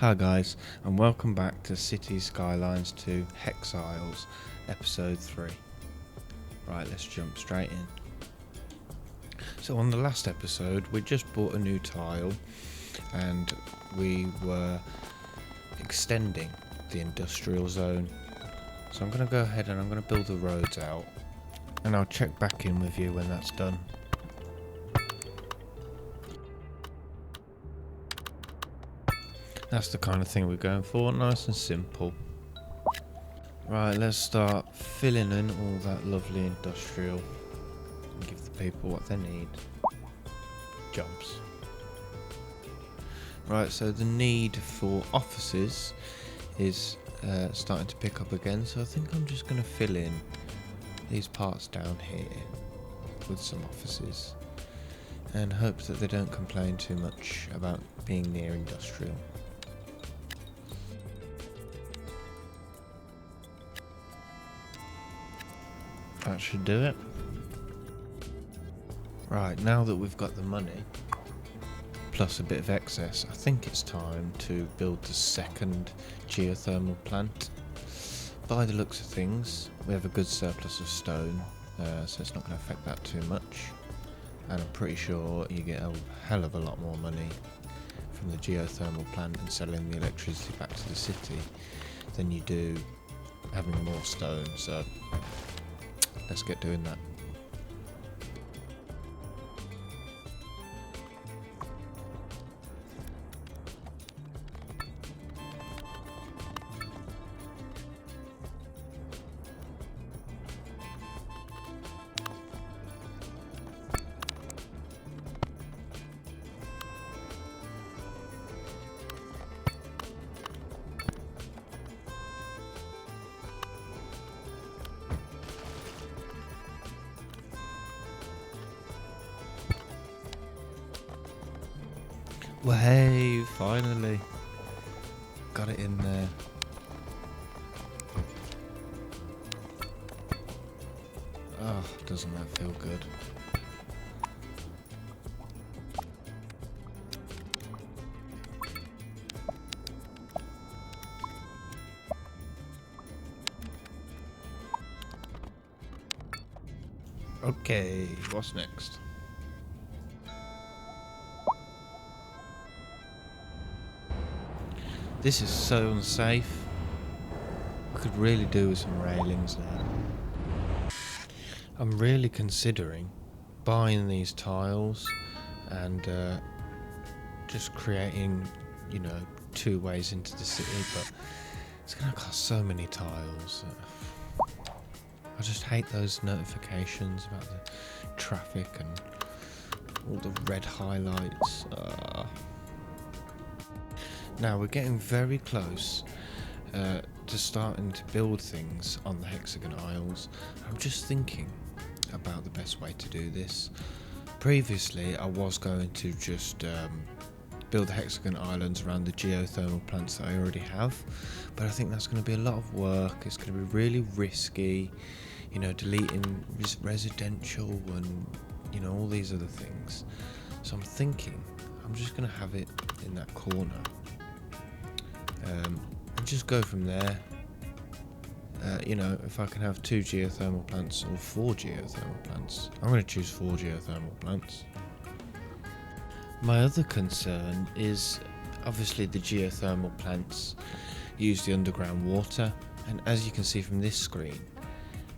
Hi guys, and welcome back to Skylines 2 Exiles, episode 3. Right, let's jump straight in. So on the last episode, we just bought a new tile and we were extending the industrial zone. So I'm going to go ahead and I'm going to build the roads out, and I'll check back in with you when that's done. That's the kind of thing we're going for, nice and simple. Right, let's start filling in all that lovely industrial and give the people what they need. Jobs. Right, so the need for offices is starting to pick up again, so I think I'm just going to fill in these parts down here with some offices and hope that they don't complain too much about being near industrial. That should do it. Right, now that we've got the money, plus a bit of excess, I think it's time to build the second geothermal plant. By the looks of things, we have a good surplus of stone, so it's not going to affect that too much. And I'm pretty sure you get a hell of a lot more money from the geothermal plant and selling the electricity back to the city than you do having more stone, so let's get doing that. Well, hey, finally got it in there. Oh, doesn't that feel good? Okay, what's next? This is so unsafe. We could really do with some railings there. I'm really considering buying these tiles and just creating, two ways into the city, but it's going to cost so many tiles. I just hate those notifications about the traffic and all the red highlights. Now we're getting very close to starting to build things on the Hexagon Isles. I'm just thinking about the best way to do this. Previously I was going to just build the Hexagon Islands around the geothermal plants that I already have, but I think that's going to be a lot of work. It's going to be really risky, deleting residential and all these other things. So I'm thinking I'm just going to have it in that corner. And just go from there. If I can have 2 geothermal plants or 4 geothermal plants, I'm going to choose 4 geothermal plants. My other concern is obviously the geothermal plants use the underground water, and as you can see from this screen,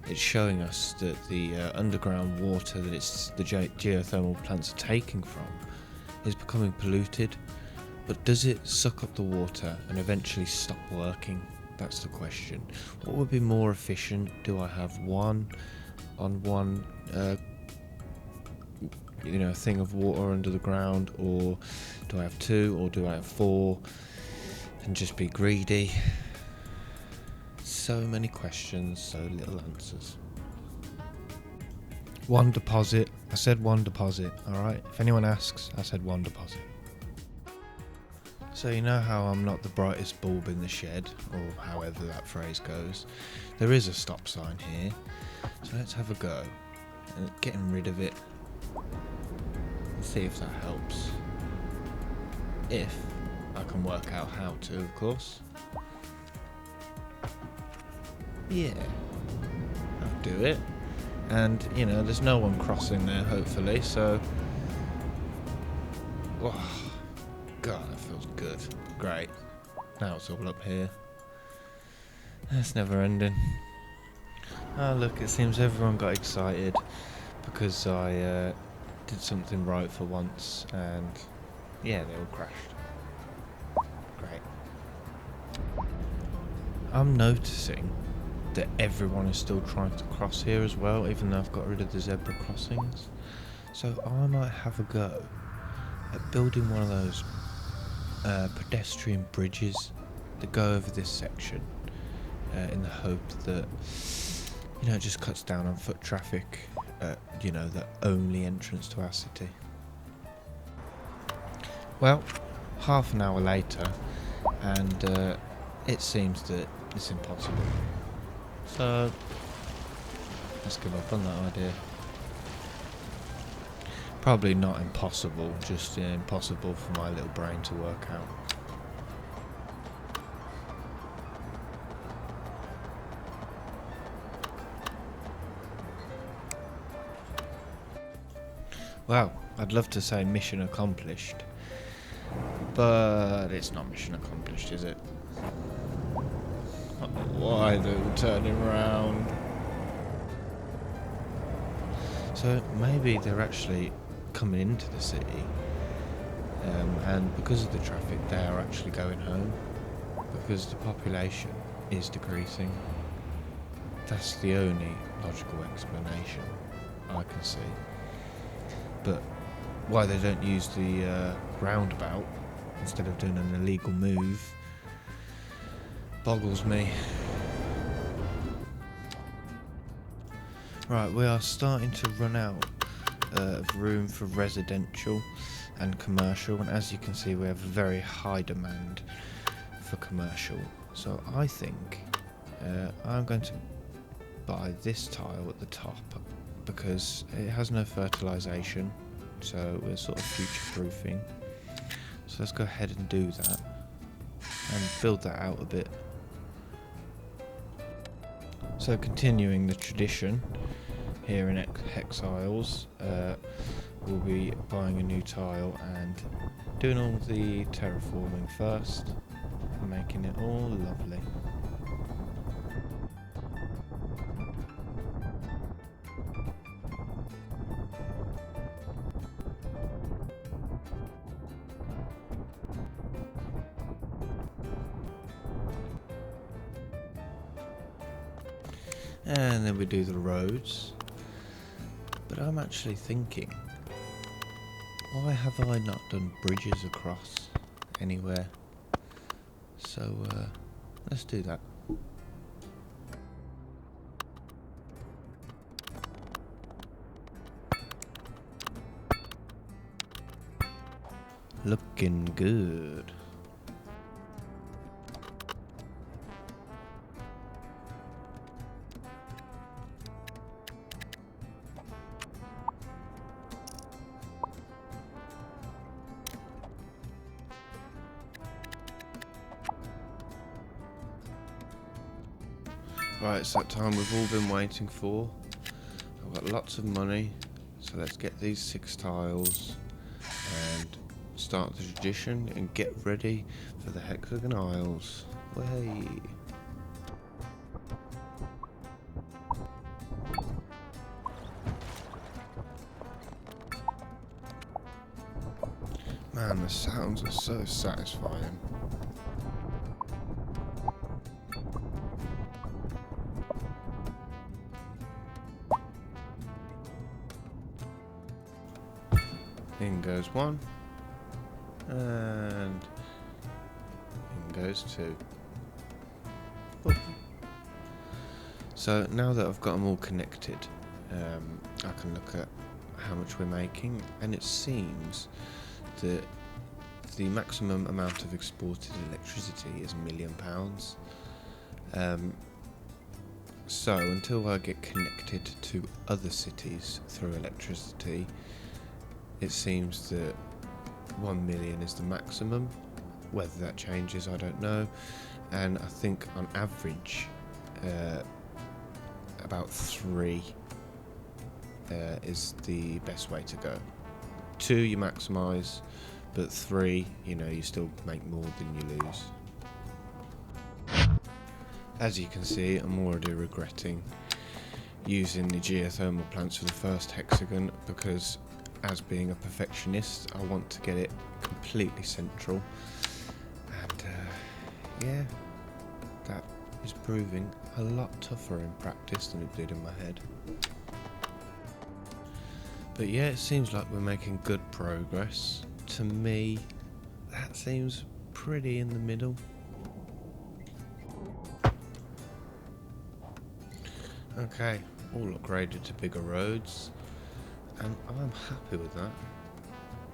it's showing us that the underground water that the geothermal plants are taking from is becoming polluted. But does it suck up the water and eventually stop working? That's the question. What would be more efficient? Do I have one on one thing of water under the ground, or do I have 2, or do I have 4 and just be greedy? So many questions, so little answers. 1 deposit. I said 1 deposit, alright? If anyone asks, I said 1 deposit. So you know how I'm not the brightest bulb in the shed, or however that phrase goes. There is a stop sign here, so let's have a go at getting rid of it and see if that helps. If I can work out how to, of course. Yeah, I'll do it. And, you know, there's no one crossing there, hopefully, so... Oh, God, that feels good. Great. Now it's all up here. That's never ending. Oh, look, it seems everyone got excited because I did something right for once, and yeah, they all crashed. Great. I'm noticing that everyone is still trying to cross here as well, even though I've got rid of the zebra crossings. So I might have a go at building one of those pedestrian bridges that go over this section in the hope that, you know, it just cuts down on foot traffic at, you know, the only entrance to our city. Well, half an hour later, and it seems that it's impossible. So, let's give up on that idea. Probably not impossible, just impossible for my little brain to work out. Well, I'd love to say mission accomplished, but it's not mission accomplished, is it? Why they're turning around? So maybe they're actually coming into the city, and because of the traffic they are actually going home, because the population is decreasing. That's the only logical explanation I can see. But why they don't use the roundabout instead of doing an illegal move boggles me. Right, we are starting to run out of room for residential and commercial, and as you can see we have a very high demand for commercial. So I think I'm going to buy this tile at the top because it has no fertilisation, so we're sort of future-proofing. So let's go ahead and do that and build that out a bit. So continuing the tradition here in Hex Isles, we'll be buying a new tile and doing all the terraforming first, making it all lovely. And then we do the roads. But I'm actually thinking, why have I not done bridges across anywhere? So let's do that. Looking good. Right, it's that time we've all been waiting for. I've got lots of money, so let's get these 6 tiles and start the tradition and get ready for the Hexagon Isles. Way. Man, the sounds are so satisfying. In goes 1, and in goes 2. Oh. So now that I've got them all connected, I can look at how much we're making, and it seems that the maximum amount of exported electricity is £1 million. So until I get connected to other cities through electricity, it seems that 1 million is the maximum, Whether that changes, I don't know. And I think on average, about 3 is the best way to go. 2 you maximise, but 3, you still make more than you lose. As you can see, I'm already regretting using the geothermal plants for the first hexagon, because as being a perfectionist, I want to get it completely central, and yeah, that is proving a lot tougher in practice than it did in my head. But yeah, it seems like we're making good progress. To me, that seems pretty in the middle. Okay, all upgraded to bigger roads, and I'm happy with that.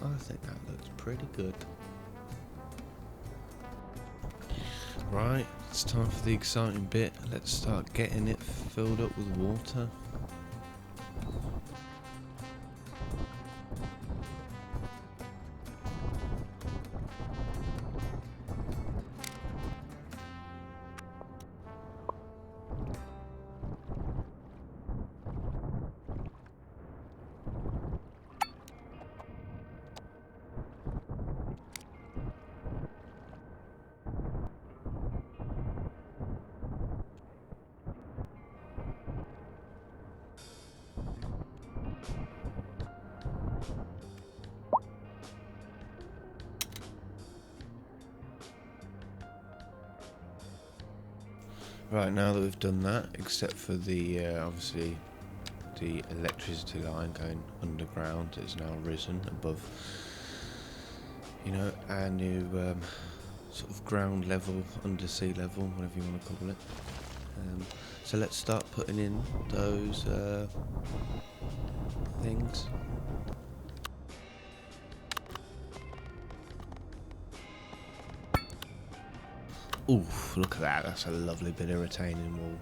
I think that looks pretty good. Right, it's time for the exciting bit. Let's start getting it filled up with water. Right, now that we've done that, except for the obviously the electricity line going underground has now risen above, our new sort of ground level, under sea level, whatever you want to call it. So let's start putting in those things. Oof, look at that, that's a lovely bit of retaining wall.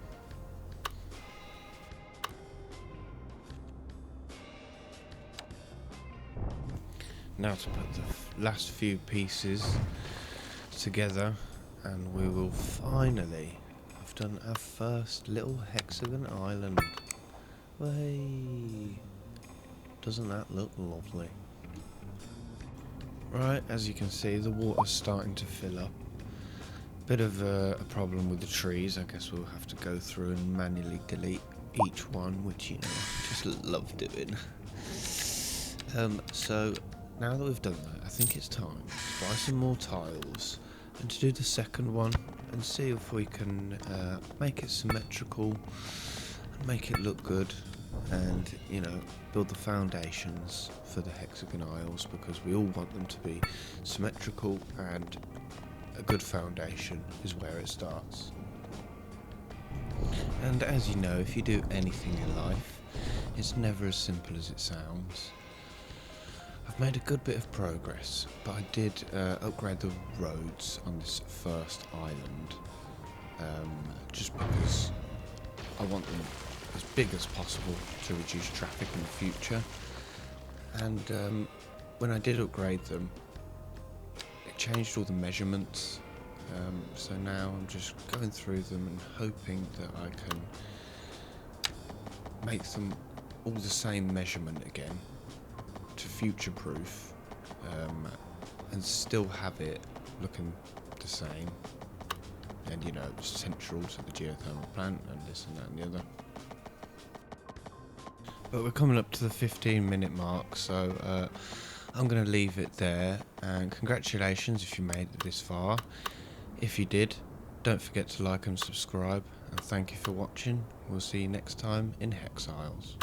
Now to put the last few pieces together, and we will finally have done our first little hexagon island. Way! Doesn't that look lovely? Right, as you can see, the water's starting to fill up. Bit of a problem with the trees. I guess we'll have to go through and manually delete each one, which I just love doing. So now that we've done that, I think it's time to buy some more tiles and to do the second one and see if we can make it symmetrical and make it look good, and build the foundations for the hexagon isles, because we all want them to be symmetrical, and a good foundation is where it starts. And as you know, if you do anything in life, it's never as simple as it sounds. I've made a good bit of progress, but I did upgrade the roads on this first island, just because I want them as big as possible to reduce traffic in the future. And when I did upgrade them, it changed all the measurements, so now I'm just going through them and hoping that I can make them all the same measurement again to future-proof, and still have it looking the same, and central to the geothermal plant and this and that and the other. But we're coming up to the 15-minute mark, so I'm going to leave it there, and congratulations if you made it this far. If you did, don't forget to like and subscribe, and thank you for watching. We'll see you next time in Hex Isles.